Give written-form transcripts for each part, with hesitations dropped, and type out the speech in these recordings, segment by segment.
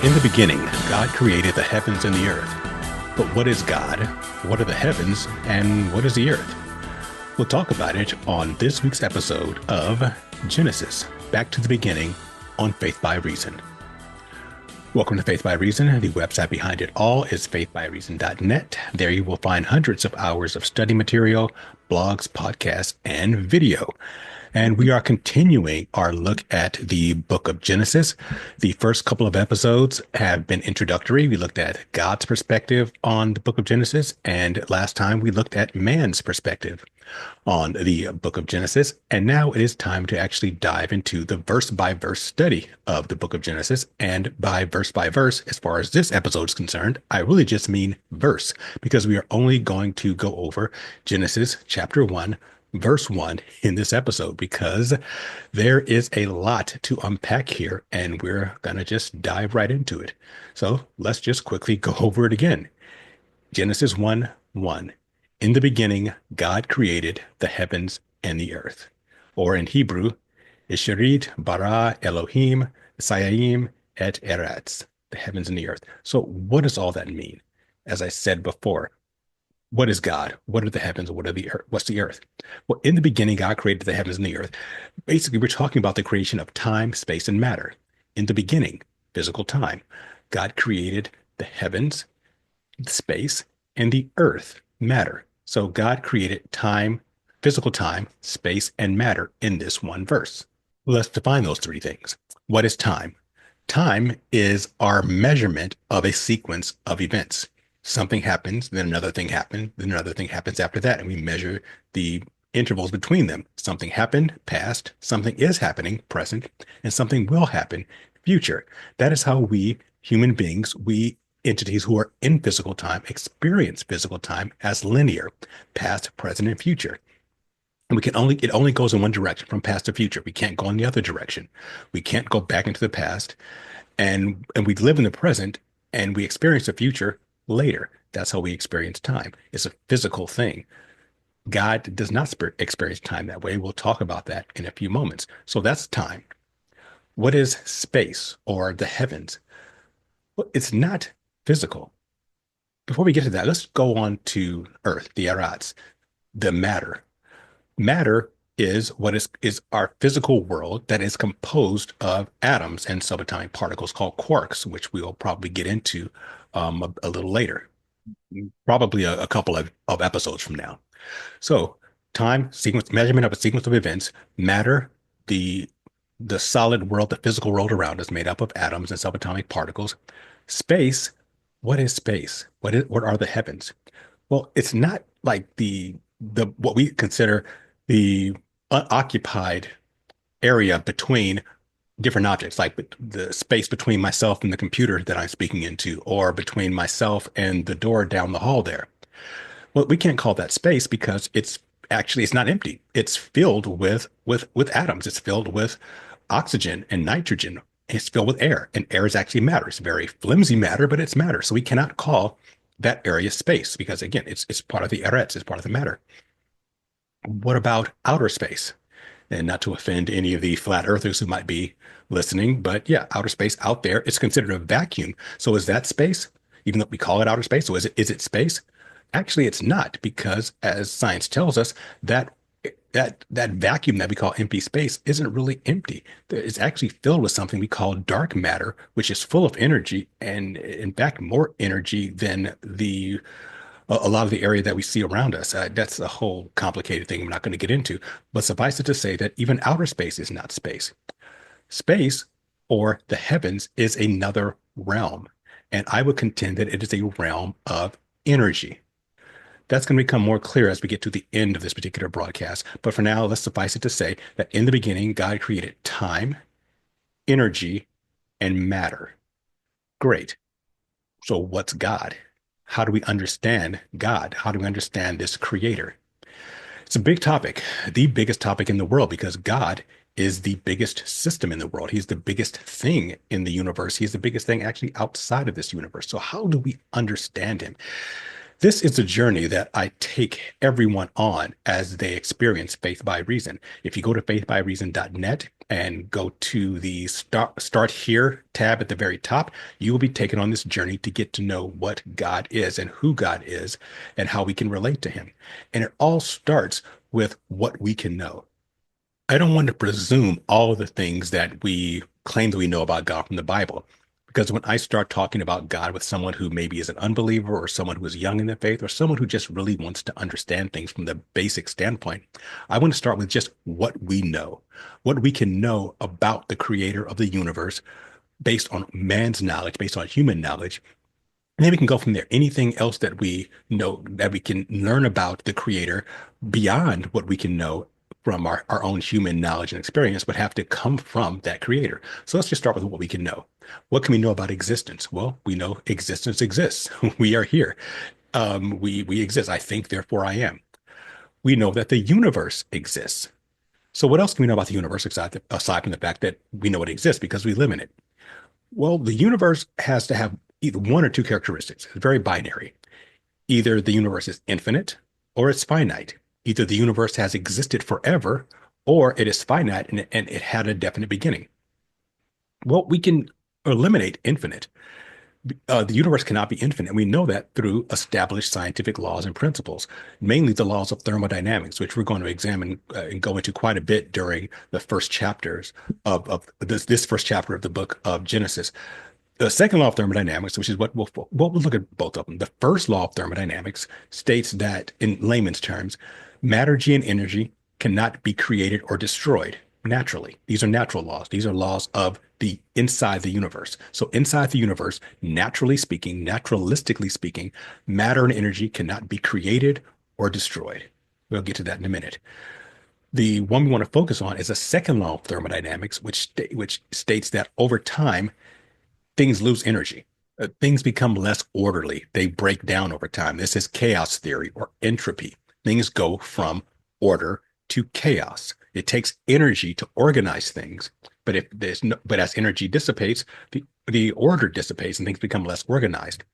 In the beginning, God created the heavens and the earth. But what is God? What are the heavens? And what is the earth? We'll talk about it on this week's episode of Genesis, Back to the Beginning on Faith by Reason. Welcome to Faith by Reason. The website behind it all is faithbyreason.net. There you will find hundreds of hours of study material, blogs, podcasts, and video. And we are continuing our look at the book of Genesis. The first couple of episodes have been introductory. We looked at God's perspective on the book of Genesis, and last time we looked at man's perspective on the book of Genesis. And now it is time to actually dive into the verse by verse study of the book of Genesis. And by verse, as far as this episode is concerned, I really just mean verse, because we are only going to go over Genesis chapter 1, verse 1 in this episode, because there is a lot to unpack here, and we're going to just dive right into it. So let's just quickly go over it again. Genesis 1:1. In the beginning, God created the heavens and the earth. Or in Hebrew, Ishirit bara Elohim Sayayim et Eretz, the heavens and the earth. So what does all that mean? As I said before, what is God? What are the heavens? What are the earth? What's the earth? Well, in the beginning, God created the heavens and the earth. Basically, we're talking about the creation of time, space, and matter. In the beginning, physical time, God created the heavens, space, and the earth, matter. So God created time, physical time, space, and matter in this one verse. Let's define those three things. What is time? Time is our measurement of a sequence of events. Something happens, then another thing happened, then another thing happens after that, and we measure the intervals between them. Something happened, past, something is happening, present, and something will happen, future. That is how we human beings, we entities who are in physical time, experience physical time as linear, past, present, and future. And it only goes in one direction, from past to future. We can't go in the other direction. We can't go back into the past, and we live in the present, and we experience the future later. That's how we experience time. It's a physical thing. God does not experience time that way. We'll talk about that in a few moments. So that's time. What is space or the heavens? Well, it's not physical. Before we get to that, let's go on to Earth, the Arats, the matter. Matter is what is our physical world that is composed of atoms and subatomic particles called quarks, which we'll probably get into a little later, probably a couple of episodes from now. So time, sequence, measurement of a sequence of events, matter, the solid world, the physical world around us made up of atoms and subatomic particles. Space, what is space? What are the heavens? Well, it's not like the what we consider the unoccupied area between different objects, like the space between myself and the computer that I'm speaking into, or between myself and the door down the hall there. Well, we can't call that space because it's not empty. It's filled with atoms. It's filled with oxygen and nitrogen. It's filled with air, and air is actually matter. It's very flimsy matter, but it's matter. So we cannot call that area space because, again, it's part of the eretz, it's part of the matter. What about outer space? And not to offend any of the flat earthers who might be listening, but yeah, outer space out there, it's considered a vacuum. So is that space? Even though we call it outer space, so is it space? Actually, it's not, because as science tells us, that that vacuum that we call empty space isn't really empty. It's actually filled with something we call dark matter, which is full of energy, and in fact, more energy than a lot of the area that we see around us. That's a whole complicated thing I'm not going to get into, but suffice it to say that even outer space is not space. Space, or the heavens, is another realm, and I would contend that it is a realm of energy. That's going to become more clear as we get to the end of this particular broadcast. But for now, let's suffice it to say that in the beginning, God created time, energy, and matter. Great. So what's God? How do we understand God? How do we understand this creator? It's a big topic, the biggest topic in the world, because God is the biggest system in the world. He's the biggest thing in the universe. He's the biggest thing actually outside of this universe. So how do we understand him? This is a journey that I take everyone on as they experience Faith by Reason. If you go to faithbyreason.net and go to the start Here tab at the very top, you will be taken on this journey to get to know what God is and who God is and how we can relate to him. And it all starts with what we can know. I don't want to presume all of the things that we claim that we know about God from the Bible. Because when I start talking about God with someone who maybe is an unbeliever or someone who is young in the faith or someone who just really wants to understand things from the basic standpoint, I want to start with just what we know, what we can know about the creator of the universe based on man's knowledge, based on human knowledge, and then we can go from there. Anything else that we know that we can learn about the creator beyond what we can know from our own human knowledge and experience would have to come from that creator. So let's just start with what we can know. What can we know about existence? Well, we know existence exists. We are here. We exist. I think, therefore I am. We know that the universe exists. So what else can we know about the universe aside from the fact that we know it exists because we live in it? Well, the universe has to have either one or two characteristics. It's very binary. Either the universe is infinite or it's finite. Either the universe has existed forever or it is finite and it had a definite beginning. Well, we can eliminate infinite. The universe cannot be infinite. We know that through established scientific laws and principles, mainly the laws of thermodynamics, which we're going to examine and go into quite a bit during the first chapters of this first chapter of the book of Genesis. The second law of thermodynamics, which is what we'll look at both of them. The first law of thermodynamics states that, in layman's terms, matter, and energy cannot be created or destroyed naturally. These are natural laws. These are laws of the inside the universe. So inside the universe, naturally speaking, naturalistically speaking, matter and energy cannot be created or destroyed. We'll get to that in a minute. The one we want to focus on is a second law of thermodynamics, which states that over time, things lose energy. Things become less orderly. They break down over time. This is chaos theory or entropy. Things go from order to chaos. It takes energy to organize things, but as energy dissipates, the order dissipates and things become less organized.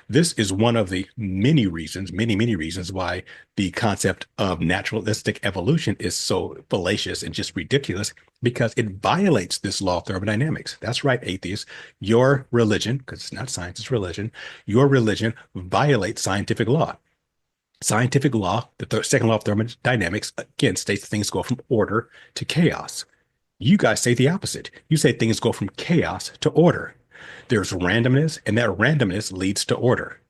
This is one of the many reasons, many reasons why the concept of naturalistic evolution is so fallacious and just ridiculous, because it violates this law of thermodynamics. That's right, atheists. Your religion, because it's not science, it's religion, your religion violates scientific law. Scientific law, the second law of thermodynamics, again, states that things go from order to chaos. You guys say the opposite. You say things go from chaos to order. There's randomness, and that randomness leads to order.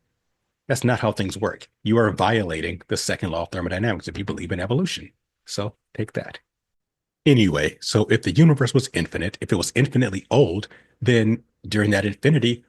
That's not how things work. You are violating the second law of thermodynamics if you believe in evolution. So take that. Anyway, so if the universe was infinite, if it was infinitely old, then during that infinity,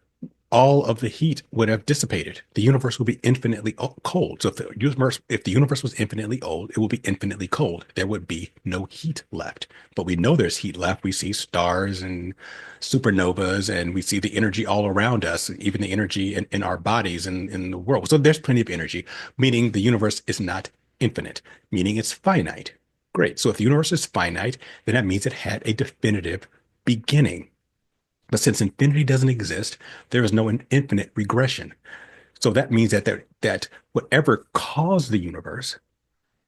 all of the heat would have dissipated. The universe would be infinitely cold. So if the universe was infinitely old, it would be infinitely cold. There would be no heat left. But we know there's heat left. We see stars and supernovas, and we see the energy all around us, even the energy in our bodies and in the world. So there's plenty of energy, meaning the universe is not infinite, meaning it's finite. Great. So if the universe is finite, then that means it had a definitive beginning. But since infinity doesn't exist, there is no infinite regression. So that means that whatever caused the universe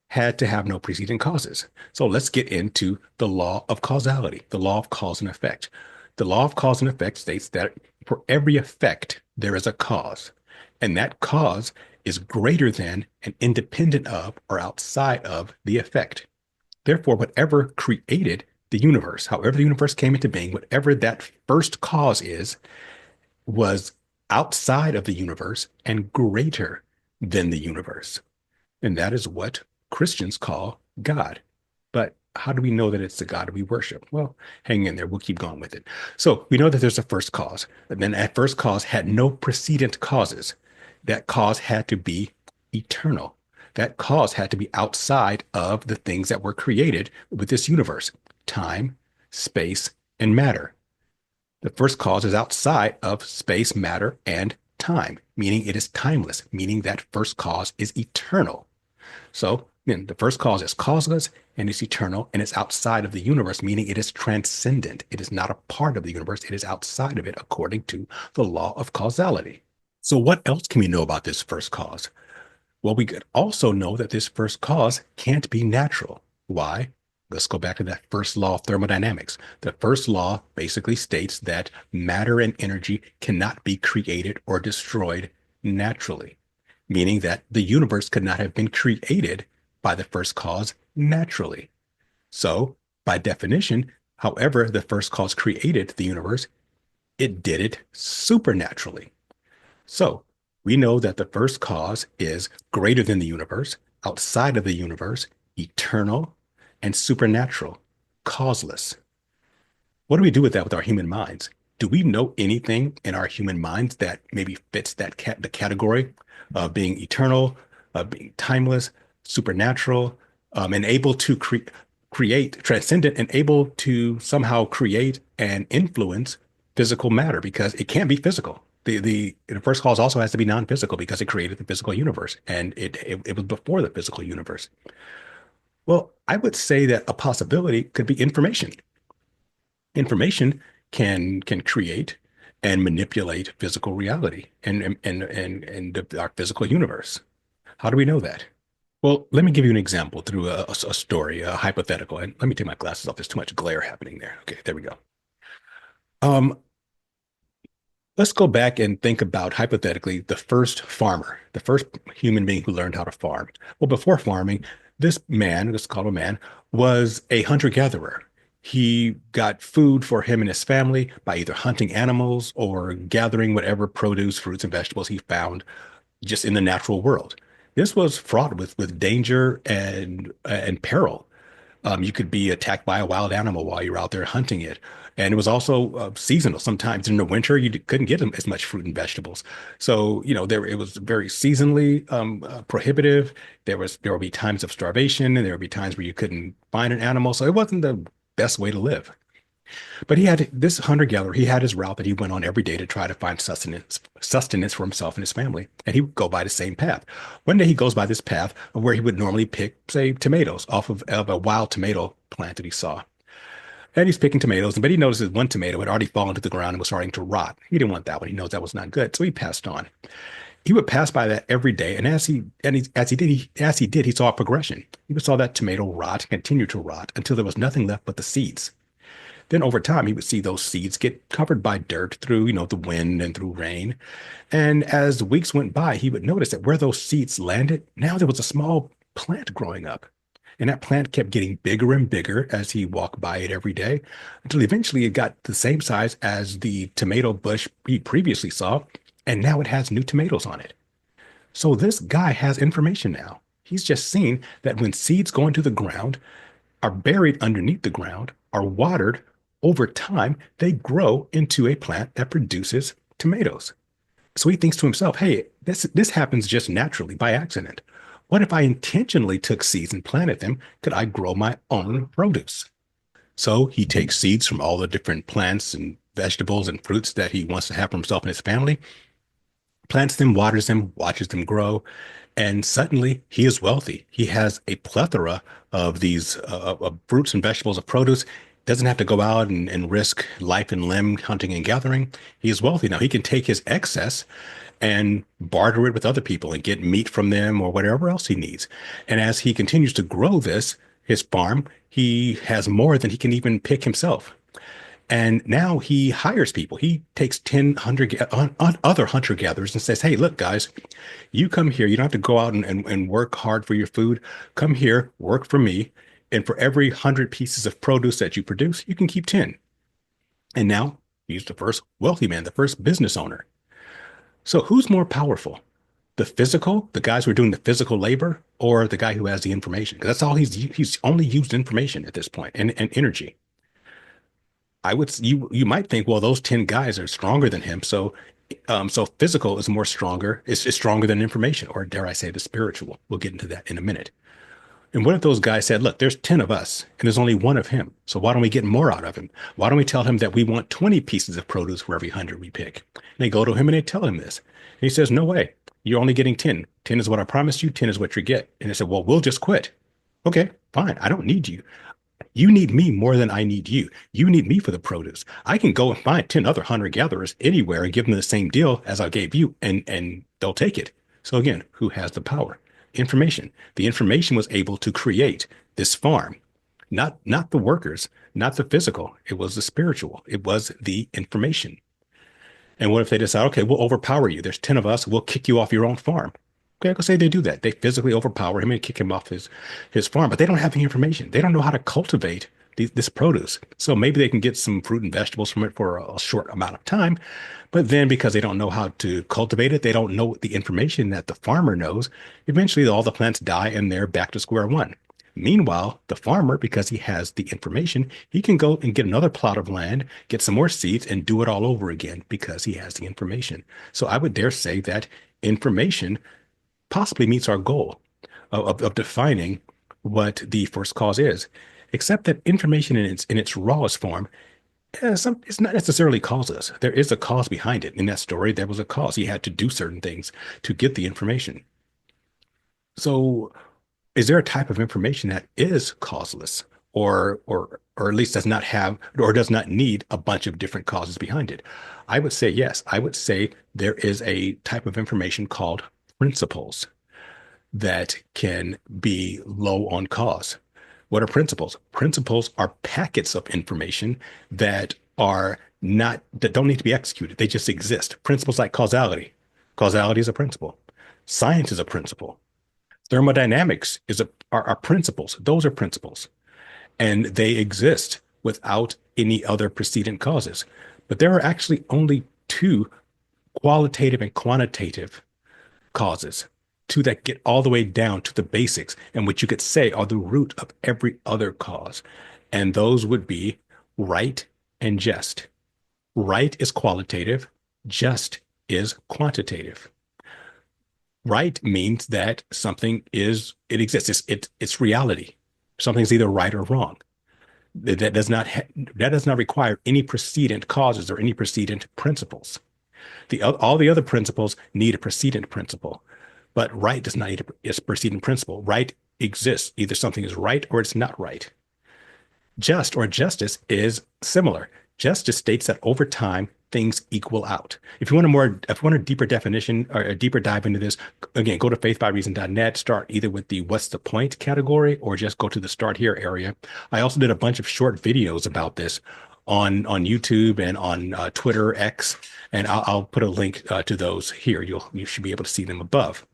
had to have no preceding causes. So let's get into the law of causality, the law of cause and effect. The law of cause and effect states that for every effect, there is a cause, and that cause is greater than and independent of or outside of the effect. Therefore, whatever created the universe, however the universe came into being, whatever that first cause is, was outside of the universe and greater than the universe. And that is what Christians call God. But how do we know that it's the God we worship? Well, hang in there. We'll keep going with it. So we know that there's a first cause. And then that first cause had no precedent causes. That cause had to be eternal. That cause had to be outside of the things that were created with this universe: time, space, and matter. The first cause is outside of space, matter, and time, meaning it is timeless, meaning that first cause is eternal. So then the first cause is causeless and it's eternal and it's outside of the universe, meaning it is transcendent. It is not a part of the universe. It is outside of it according to the law of causality. So what else can we know about this first cause? Well, we could also know that this first cause can't be natural. Why? Let's go back to that first law of thermodynamics. The first law basically states that matter and energy cannot be created or destroyed naturally, meaning that the universe could not have been created by the first cause naturally. So, by definition, however, the first cause created the universe, it did it supernaturally. So we know that the first cause is greater than the universe, outside of the universe, eternal, and supernatural, causeless. What do we do with that with our human minds? Do we know anything in our human minds that maybe fits the category of being eternal, of being timeless, supernatural, and able to create, transcendent, and able to somehow create and influence physical matter because it can't be physical. The first cause also has to be non-physical because it created the physical universe, and it was before the physical universe. Well, I would say that a possibility could be information. Information can create and manipulate physical reality and our physical universe. How do we know that? Well, let me give you an example through a story, a hypothetical. And let me take my glasses off. There's too much glare happening there. Okay, there we go. Um, let's go back and think about hypothetically the first farmer, the first human being who learned how to farm. Well, before farming, this man, let's call him a man, was a hunter-gatherer. He got food for him and his family by either hunting animals or gathering whatever produce, fruits, and vegetables he found just in the natural world. This was fraught with danger and peril. You could be attacked by a wild animal while you're out there hunting it. And it was also seasonal. Sometimes in the winter, you couldn't get as much fruit and vegetables. So, there it was very seasonally prohibitive. There would be times of starvation, and there would be times where you couldn't find an animal. So it wasn't the best way to live. But he had this hunter-gatherer, he had his route that he went on every day to try to find sustenance for himself and his family. And he would go by the same path. One day he goes by this path where he would normally pick, say, tomatoes off of a wild tomato plant that he saw. And he's picking tomatoes, but he notices one tomato had already fallen to the ground and was starting to rot. He didn't want that one. He knows that was not good. So he passed on. He would pass by that every day, and as he did, he saw a progression. He saw that tomato rot, continue to rot until there was nothing left but the seeds. Then over time, he would see those seeds get covered by dirt through, the wind and through rain. And as the weeks went by, he would notice that where those seeds landed, now there was a small plant growing up. And that plant kept getting bigger and bigger as he walked by it every day until eventually it got the same size as the tomato bush he previously saw. And now it has new tomatoes on it. So this guy has information now. He's just seen that when seeds go into the ground, are buried underneath the ground, are watered, over time, they grow into a plant that produces tomatoes. So he thinks to himself, hey, this happens just naturally by accident. What if I intentionally took seeds and planted them? Could I grow my own produce? So he takes seeds from all the different plants and vegetables and fruits that he wants to have for himself and his family, plants them, waters them, watches them grow, and suddenly he is wealthy. He has a plethora of these of fruits and vegetables of produce. Doesn't have to go out and risk life and limb hunting and gathering. He is wealthy now. He can take his excess and barter it with other people and get meat from them or whatever else he needs. And as he continues to grow his farm, he has more than he can even pick himself. And now he hires people. He takes 10 other hunter gatherers and says, hey, look, guys, you come here. You don't have to go out and work hard for your food. Come here, work for me. And for every 100 pieces of produce that you produce, you can keep 10. And now he's the first wealthy man, the first business owner. So who's more powerful? The guys who are doing the physical labor, or the guy who has the information? Because that's all he's only used information at this point and energy. You might think, well, those 10 guys are stronger than him. So physical is more stronger, is stronger than information, or dare I say the spiritual. We'll get into that in a minute. And what if those guys said, look, there's 10 of us and there's only one of him. So why don't we get more out of him? Why don't we tell him that we want 20 pieces of produce for every 100 we pick? And they go to him and they tell him this. And he says, no way. You're only getting 10. 10 is what I promised you. 10 is what you get. And they said, well, we'll just quit. Okay, fine. I don't need you. You need me more than I need you. You need me for the produce. I can go and find 10 other hunter gatherers anywhere and give them the same deal as I gave you, and they'll take it. So again, who has the power? information. The information was able to create this farm, not the workers, not the physical. It was the spiritual. It was the information. And what if they decide, okay, we'll overpower you. There's 10 of us. We'll kick you off your own farm. Okay, let's say they do that. They physically overpower him and kick him off his farm, but they don't have the information. They don't know how to cultivate this produce. So maybe they can get some fruit and vegetables from it for a short amount of time. But then because they don't know how to cultivate it, they don't know the information that the farmer knows. Eventually, all the plants die and they're back to square one. Meanwhile, the farmer, because he has the information, he can go and get another plot of land, get some more seeds, and do it all over again because he has the information. So I would dare say that information possibly meets our goal of defining what the first cause is, except that information in its rawest form it's not necessarily causeless. There is a cause behind it. In that story, there was a cause. He had to do certain things to get the information. So is there a type of information that is causeless or at least does not have or does not need a bunch of different causes behind it? I would say yes. I would say there is a type of information called principles that can be low on cause. What are principles? Principles are packets of information that are not that don't need to be executed. They just exist. Principles like causality. Causality is a principle. Science is a principle. Thermodynamics are principles. Those are principles, and they exist without any other precedent causes. But there are actually only two qualitative and quantitative causes, two that get all the way down to the basics, and which you could say are the root of every other cause. And those would be right and just. Right is qualitative, just is quantitative. Right means that it exists. It's reality. Something's either right or wrong. That does not require any precedent causes or any precedent principles. All the other principles need a precedent principle, but right does not need a precedent principle. Right exists. Either something is right or it's not right. Just or justice is similar. Justice states that over time things equal out. If you want a deeper definition or a deeper dive into this, again, go to faithbyreason.net, start either with the what's the point category or just go to the start here area. I also did a bunch of short videos about this on YouTube and on Twitter X, and I'll put a link to those here. You should be able to see them above,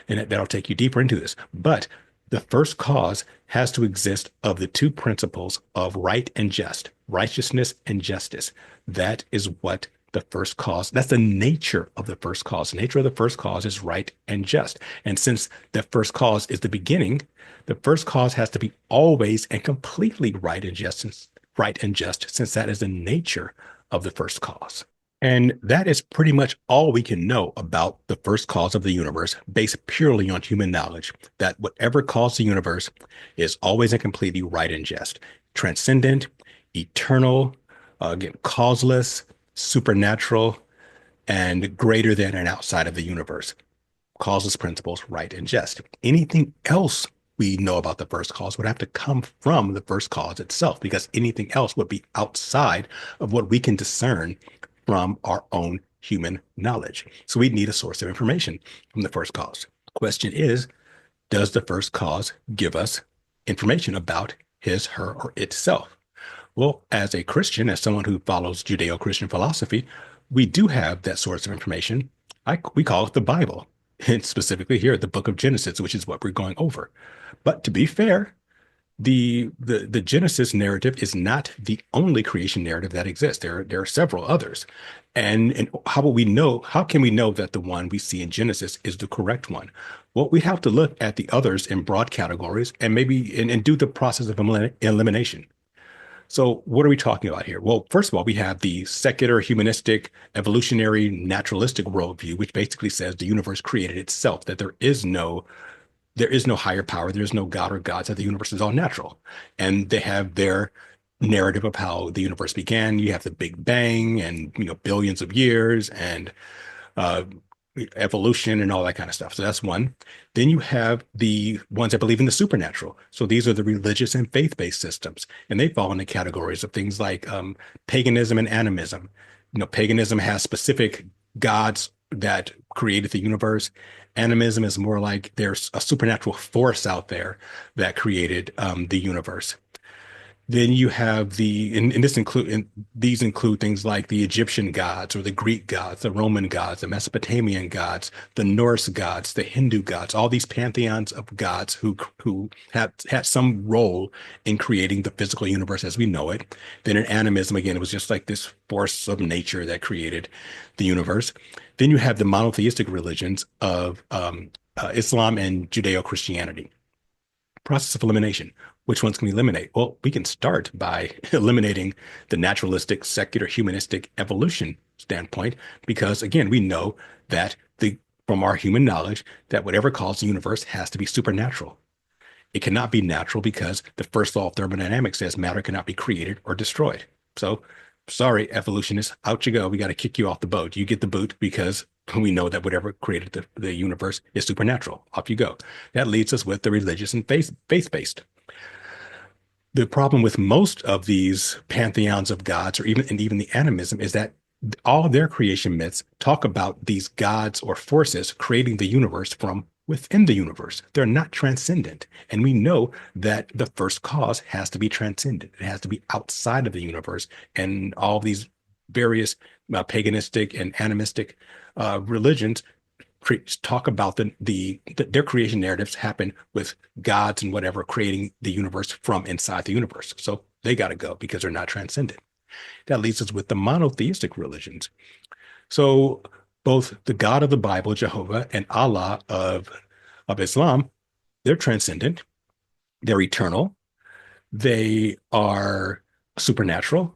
and that'll take you deeper into this. But the first cause has to exist of the two principles of right and just, righteousness and justice. That is what the first cause, that's the nature of the first cause. The nature of the first cause is right and just. And since the first cause is the beginning, the first cause has to be always and completely right and just, since that is the nature of the first cause. And that is pretty much all we can know about the first cause of the universe, based purely on human knowledge, that whatever caused the universe is always and completely right and just, transcendent, eternal, again, causeless, supernatural, and greater than and outside of the universe. Causeless principles, right and just. Anything else we know about the first cause would have to come from the first cause itself, because anything else would be outside of what we can discern from our own human knowledge. So we need a source of information from the first cause. The question is, does the first cause give us information about his, her, or itself? Well, as a Christian, as someone who follows Judeo-Christian philosophy, we do have that source of information. We call it the Bible, and specifically here, the book of Genesis, which is what we're going over. But to be fair, the Genesis narrative is not the only creation narrative that exists. There are several others. And how will we know? How can we know that the one we see in Genesis is the correct one? Well, we have to look at the others in broad categories and maybe and do the process of elimination. So what are we talking about here? Well, first of all, we have the secular, humanistic, evolutionary, naturalistic worldview, which basically says the universe created itself, that there is no higher power, there is no God or gods, that the universe is all natural. And they have their narrative of how the universe began. You have the Big Bang and billions of years and evolution and all that kind of stuff. So that's one. Then you have the ones that believe in the supernatural. So these are the religious and faith-based systems, and they fall into categories of things like paganism and animism. Paganism has specific gods that created the universe. Animism is more like there's a supernatural force out there that created the universe. Then you have and these include things like the Egyptian gods or the Greek gods, the Roman gods, the Mesopotamian gods, the Norse gods, the Hindu gods, all these pantheons of gods who have had some role in creating the physical universe as we know it. Then in animism, again, it was just like this force of nature that created the universe. Then you have the monotheistic religions of Islam and Judeo-Christianity. Process of elimination. Which ones can we eliminate? Well, we can start by eliminating the naturalistic, secular, humanistic evolution standpoint, because again, we know that from our human knowledge that whatever caused the universe has to be supernatural. It cannot be natural because the first law of thermodynamics says matter cannot be created or destroyed. So, sorry, evolutionists, out you go. We got to kick you off the boat. You get the boot because we know that whatever created the universe is supernatural. Off you go. That leads us with the religious and faith-based. The problem with most of these pantheons of gods, or even the animism, is that all of their creation myths talk about these gods or forces creating the universe from within the universe. They're not transcendent. And we know that the first cause has to be transcendent. It has to be outside of the universe. And all these various paganistic and animistic religions talk about their creation narratives happen with gods and whatever creating the universe from inside the universe. So they got to go because they're not transcendent. That leaves us with the monotheistic religions. So both the God of the Bible, Jehovah, and Allah of Islam, they're transcendent, they're eternal, they are supernatural.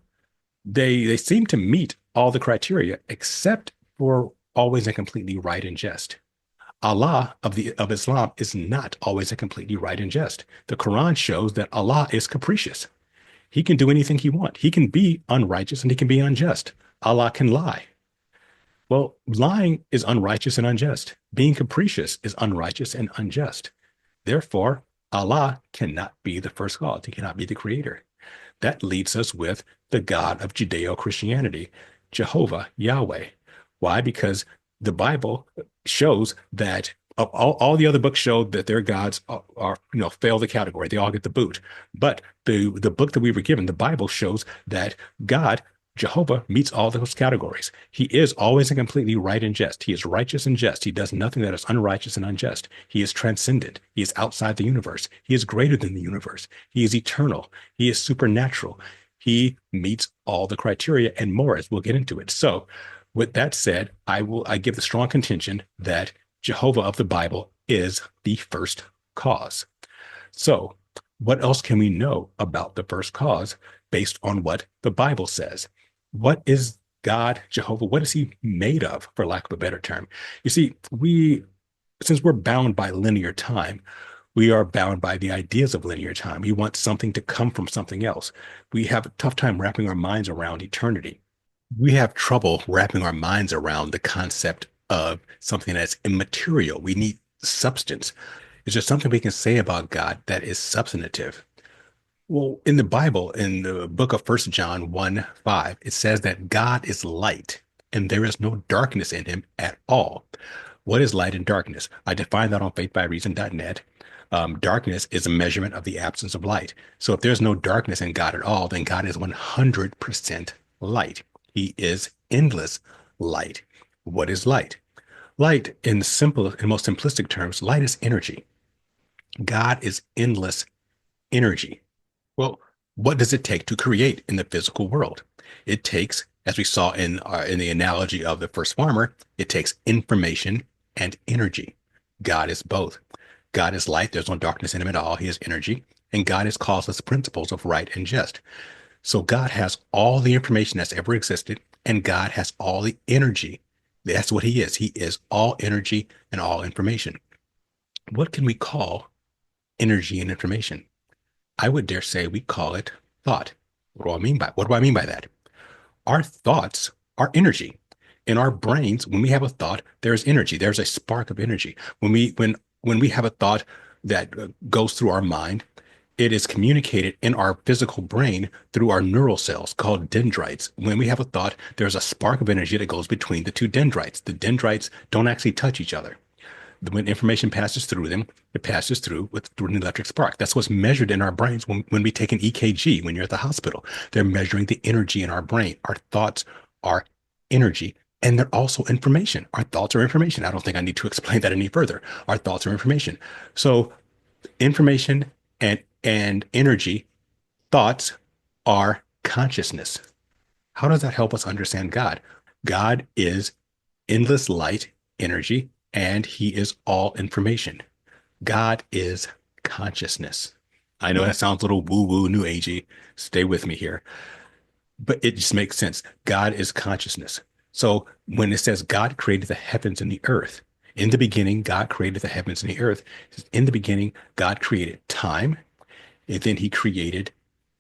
They seem to meet all the criteria except for always and completely right and just. Allah of Islam is not always and completely right and just. The Quran shows that Allah is capricious. He can do anything he wants. He can be unrighteous and he can be unjust. Allah can lie. Well, lying is unrighteous and unjust. Being capricious is unrighteous and unjust. Therefore, Allah cannot be the first God. He cannot be the creator. That leaves us with the God of Judeo-Christianity, Jehovah, Yahweh. Why? Because the Bible shows that all the other books show that their gods are fail the category. They all get the boot. But the book that we were given, the Bible, shows that God, Jehovah, meets all those categories. He is always and completely right and just. He is righteous and just. He does nothing that is unrighteous and unjust. He is transcendent. He is outside the universe. He is greater than the universe. He is eternal. He is supernatural. He meets all the criteria and more, as we'll get into it. So, with that said, I give the strong contention that Jehovah of the Bible is the first cause. So, what else can we know about the first cause based on what the Bible says? What is God, Jehovah? What is he made of, for lack of a better term? You see, since we're bound by linear time, we are bound by the ideas of linear time. We want something to come from something else. We have a tough time wrapping our minds around eternity. We have trouble wrapping our minds around the concept of something that's immaterial. We need substance. Is there something we can say about God that is substantive? Well, in the Bible, in the book of 1 John 1:5, it says that God is light and there is no darkness in him at all. What is light and darkness? I define that on faithbyreason.net. Darkness is a measurement of the absence of light. So if there's no darkness in God at all, then God is 100% light. He is endless light. What is light? Light, in most simplistic terms, light is energy. God is endless energy. Well, what does it take to create in the physical world? It takes, as we saw in the analogy of the first farmer, it takes information and energy. God is both. God is light. There's no darkness in him at all. He is energy. And God has causeless principles of right and just. So God has all the information that's ever existed, and God has all the energy. That's what he is. He is all energy and all information. What can we call energy and information? I would dare say we call it thought. What do I mean by that? Our thoughts are energy. In our brains, when we have a thought, there's energy. There's a spark of energy. When we have a thought that goes through our mind, It is communicated in our physical brain through our neural cells called dendrites. When we have a thought, there's a spark of energy that goes between the two dendrites. The dendrites don't actually touch each other. When information passes through them, it passes through an electric spark. That's what's measured in our brains when we take an EKG when you're at the hospital. They're measuring the energy in our brain. Our thoughts are energy, and they're also information. Our thoughts are information. I don't think I need to explain that any further. Our thoughts are information. So information and energy, thoughts are consciousness. How does that help us understand God? God is endless light, energy, and he is all information. God is consciousness. I know that sounds a little woo woo, new agey. Stay with me here, but it just makes sense. God is consciousness. So when it says God created the heavens and the earth, in the beginning, God created the heavens and the earth. In the beginning, God created time, and then he created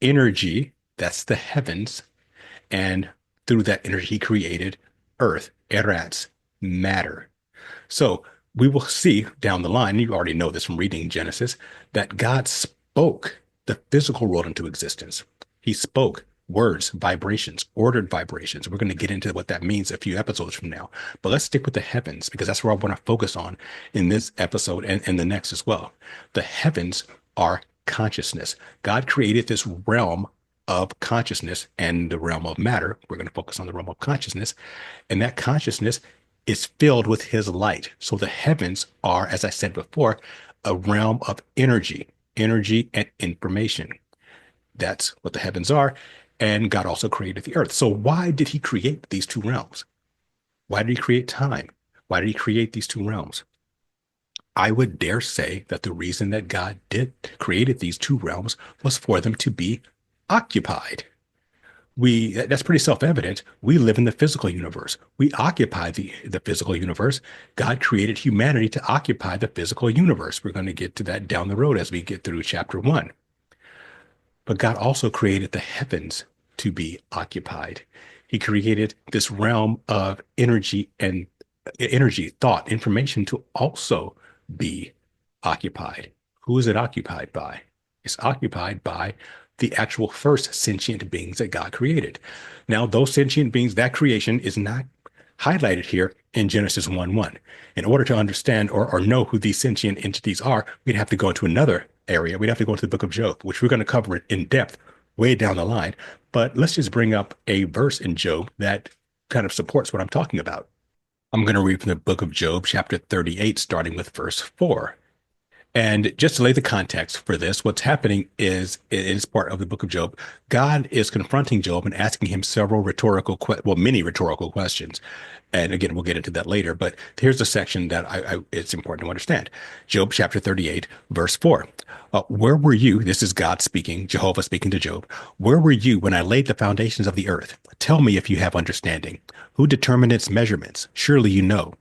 energy. That's the heavens. And through that energy, he created earth, erats, matter. So we will see down the line, you already know this from reading Genesis, that God spoke the physical world into existence. He spoke words, vibrations, ordered vibrations. We're going to get into what that means a few episodes from now. But let's stick with the heavens because that's where I want to focus on in this episode and the next as well. The heavens are consciousness. God created this realm of consciousness and the realm of matter. We're going to focus on the realm of consciousness. And that consciousness is filled with his light. So the heavens are, as I said before, a realm of energy, energy and information. That's what the heavens are. And God also created the earth. So why did he create these two realms? Why did he create time? Why did he create these two realms? I would dare say that the reason that God did created these two realms was for them to be occupied. That's pretty self-evident. We live in the physical universe. We occupy the physical universe. God created humanity to occupy the physical universe. We're going to get to that down the road as we get through chapter 1. But God also created the heavens to be occupied. He created this realm of energy, thought, information to also be occupied. Who is it occupied by? It's occupied by the actual first sentient beings that God created. Now, those sentient beings, that creation is not highlighted here in Genesis 1:1. In order to understand or know who these sentient entities are, we'd have to go into another area. We'd have to go into the book of Job, which we're going to cover in depth way down the line. But let's just bring up a verse in Job that kind of supports what I'm talking about. I'm going to read from the book of Job, chapter 38, starting with verse 4. And just to lay the context for this, what's happening is, it is part of the book of Job. God is confronting Job and asking him many rhetorical questions. And again, we'll get into that later, but here's the section that it's important to understand. Job chapter 38, verse 4. Where were you? This is God speaking, Jehovah speaking to Job. Where were you when I laid the foundations of the earth? Tell me if you have understanding. Who determined its measurements? Surely you know.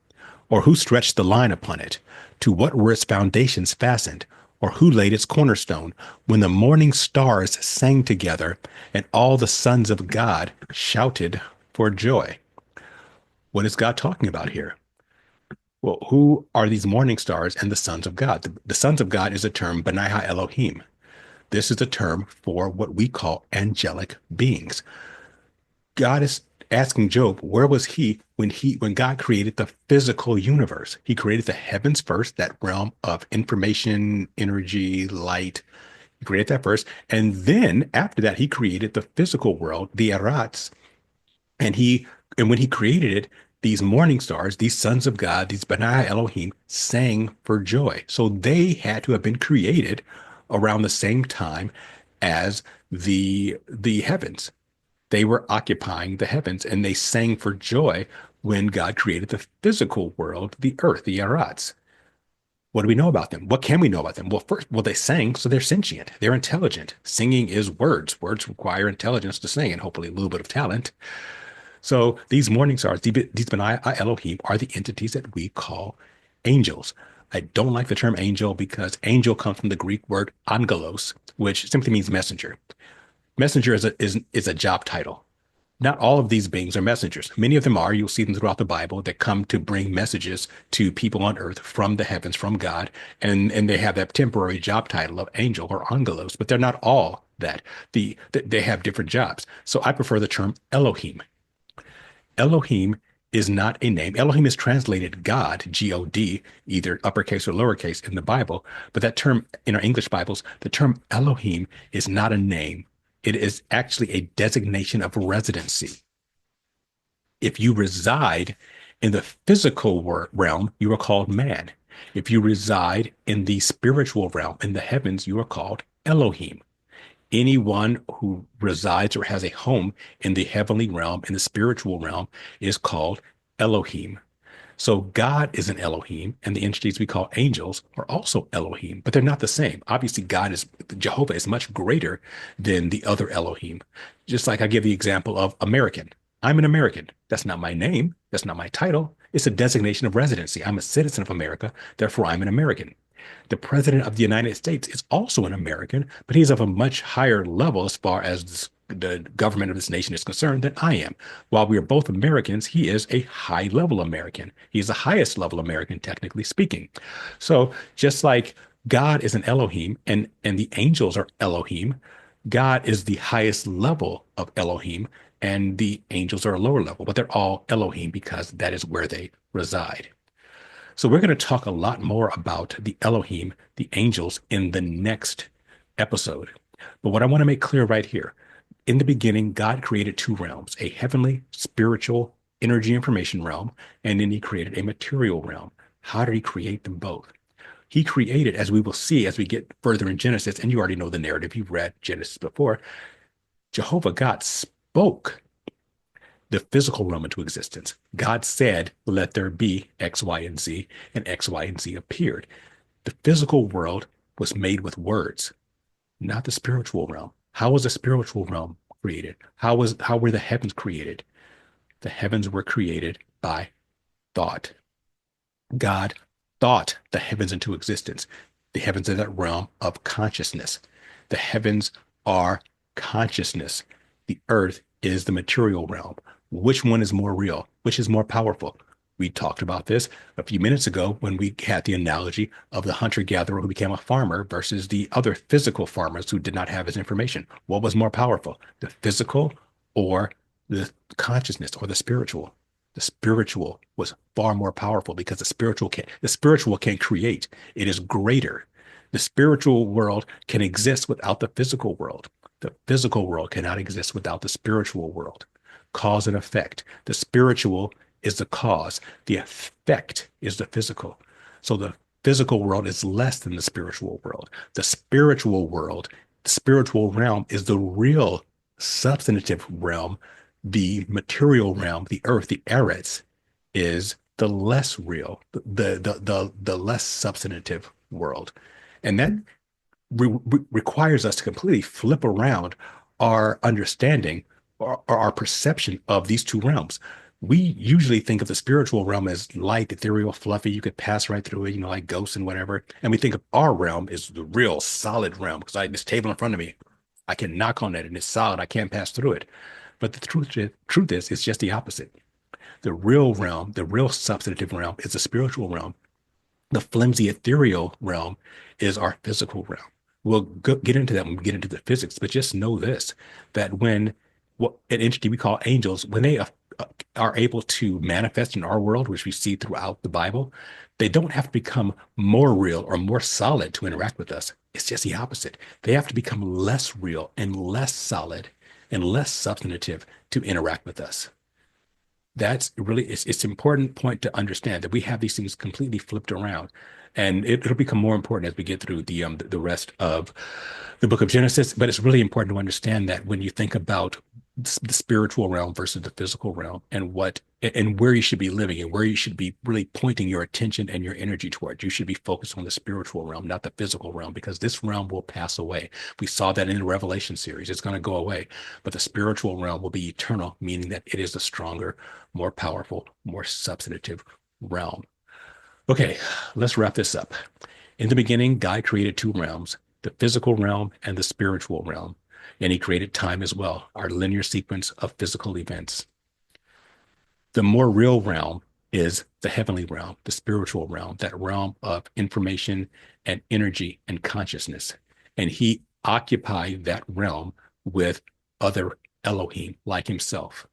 Or who stretched the line upon it? To what were its foundations fastened? Or who laid its cornerstone? When the morning stars sang together and all the sons of God shouted for joy. What is God talking about here? Well, who are these morning stars and the sons of God? The sons of God is a term, Benaiah Elohim. This is a term for what we call angelic beings. God is asking Job, where was he when God created the physical universe? He created the heavens first, that realm of information, energy, light. He created that first. And then after that, he created the physical world, the Arats. And when he created it, these morning stars, these sons of God, these Benai Elohim sang for joy. So they had to have been created around the same time as the heavens. They were occupying the heavens and they sang for joy when God created the physical world, the earth, the Arats. What do we know about them? What can we know about them? Well, they sang, so they're sentient. They're intelligent. Singing is words. Words require intelligence to sing and hopefully a little bit of talent. So these morning stars, these Benai Elohim, are the entities that we call angels. I don't like the term angel because angel comes from the Greek word angelos, which simply means messenger. Messenger is a job title. Not all of these beings are messengers. Many of them are. You'll see them throughout the Bible that come to bring messages to people on earth from the heavens, from God, and they have that temporary job title of angel or angelos, but they're not all that. They have different jobs. So I prefer the term Elohim. Elohim is not a name. Elohim is translated God, G-O-D, either uppercase or lowercase in the Bible. But that term in our English Bibles, the term Elohim is not a name. It is actually a designation of residency. If you reside in the physical realm, you are called man. If you reside in the spiritual realm, in the heavens, you are called Elohim. Anyone who resides or has a home in the heavenly realm, in the spiritual realm, is called Elohim. So God is an Elohim, and the entities we call angels are also Elohim, but they're not the same. Obviously, Jehovah is much greater than the other Elohim. Just like I give the example of American. I'm an American. That's not my name. That's not my title. It's a designation of residency. I'm a citizen of America. Therefore, I'm an American. The president of the United States is also an American, but he's of a much higher level as far as the government of this nation is concerned than I am. While we are both Americans, he is a high level American. He's the highest level American, technically speaking. So just like God is an Elohim and the angels are Elohim, God is the highest level of Elohim and the angels are a lower level, but they're all Elohim because that is where they reside. So we're going to talk a lot more about the Elohim, the angels, in the next episode. But what I want to make clear right here, in the beginning, God created two realms, a heavenly, spiritual, energy information realm, and then he created a material realm. How did he create them both? He created, as we will see as we get further in Genesis, and you already know the narrative, you've read Genesis before, Jehovah God spoke the physical realm into existence. God said, let there be X, Y, and Z, and X, Y, and Z appeared. The physical world was made with words, not the spiritual realm. How was the spiritual realm created? How were the heavens created? The heavens were created by thought. God thought the heavens into existence. The heavens are that realm of consciousness. The heavens are consciousness. The earth is the material realm. Which one is more real? Which is more powerful? We talked about this a few minutes ago when we had the analogy of the hunter-gatherer who became a farmer versus the other physical farmers who did not have his information. What was more powerful, the physical or the consciousness or the spiritual? The spiritual was far more powerful because the spiritual can create. It is greater. The spiritual world can exist without the physical world. The physical world cannot exist without the spiritual world. Cause and effect. The spiritual is the cause. The effect is the physical. So the physical world is less than the spiritual world. The spiritual world, the spiritual realm is the real substantive realm. The material realm, the earth, the eretz, is the less real, the less substantive world. And that requires us to completely flip around our understanding or our perception of these two realms. We usually think of the spiritual realm as light, ethereal, fluffy. You could pass right through it, like ghosts and whatever. And we think of our realm as the real solid realm because this table in front of me, I can knock on it and it's solid. I can't pass through it. But the truth is, it's just the opposite. The real realm, the real substantive realm, is the spiritual realm. The flimsy ethereal realm is our physical realm. We'll get into that when we get into the physics, but just know this, that when an entity we call angels, when they are able to manifest in our world, which we see throughout the Bible, they don't have to become more real or more solid to interact with us. It's just the opposite. They have to become less real and less solid and less substantive to interact with us. That's really, it's an important point to understand that we have these things completely flipped around. And it'll become more important as we get through the rest of the book of Genesis. But it's really important to understand that when you think about the spiritual realm versus the physical realm and where you should be living and where you should be really pointing your attention and your energy towards, you should be focused on the spiritual realm, not the physical realm, because this realm will pass away. We saw that in the Revelation series. It's going to go away, but the spiritual realm will be eternal, meaning that it is the stronger, more powerful, more substantive realm. Okay, let's wrap this up. In the beginning, God created two realms, the physical realm and the spiritual realm. And he created time as well, our linear sequence of physical events. The more real realm is the heavenly realm, the spiritual realm, that realm of information and energy and consciousness. And he occupied that realm with other Elohim like himself.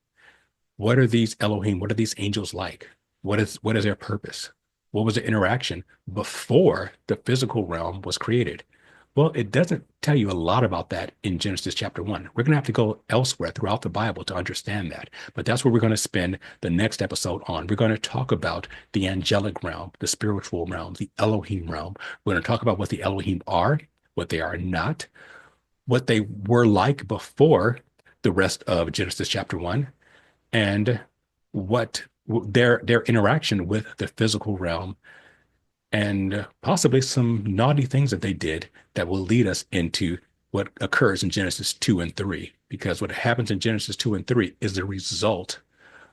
What are these Elohim? What are these angels like? What is their purpose? What was the interaction before the physical realm was created? Well, it doesn't tell you a lot about that in Genesis chapter 1. We're going to have to go elsewhere throughout the Bible to understand that. But that's where we're going to spend the next episode on. We're going to talk about the angelic realm, the spiritual realm, the Elohim realm. We're going to talk about what the Elohim are, what they are not, what they were like before the rest of Genesis chapter 1, and what their interaction with the physical realm, and possibly some naughty things that they did that will lead us into what occurs in Genesis 2 and 3. Because what happens in Genesis 2 and 3 is the result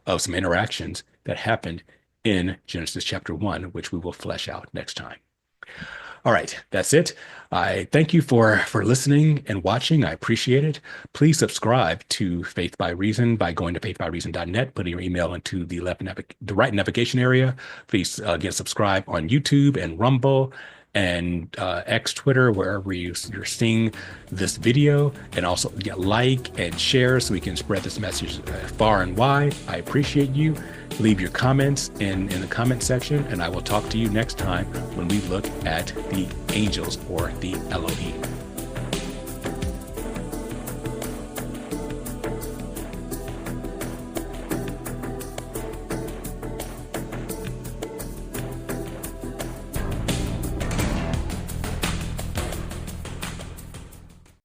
of some interactions that happened in Genesis chapter 1, which we will flesh out next time. All right, that's it. I thank you for listening and watching. I appreciate it. Please subscribe to Faith by Reason by going to faithbyreason.net, putting your email into the right navigation area. Please get subscribe on YouTube and Rumble and X, Twitter, wherever you're seeing this video, and also like and share so we can spread this message far and wide. I appreciate you. Leave your comments in the comment section, and I will talk to you next time when we look at the angels or the Elohim.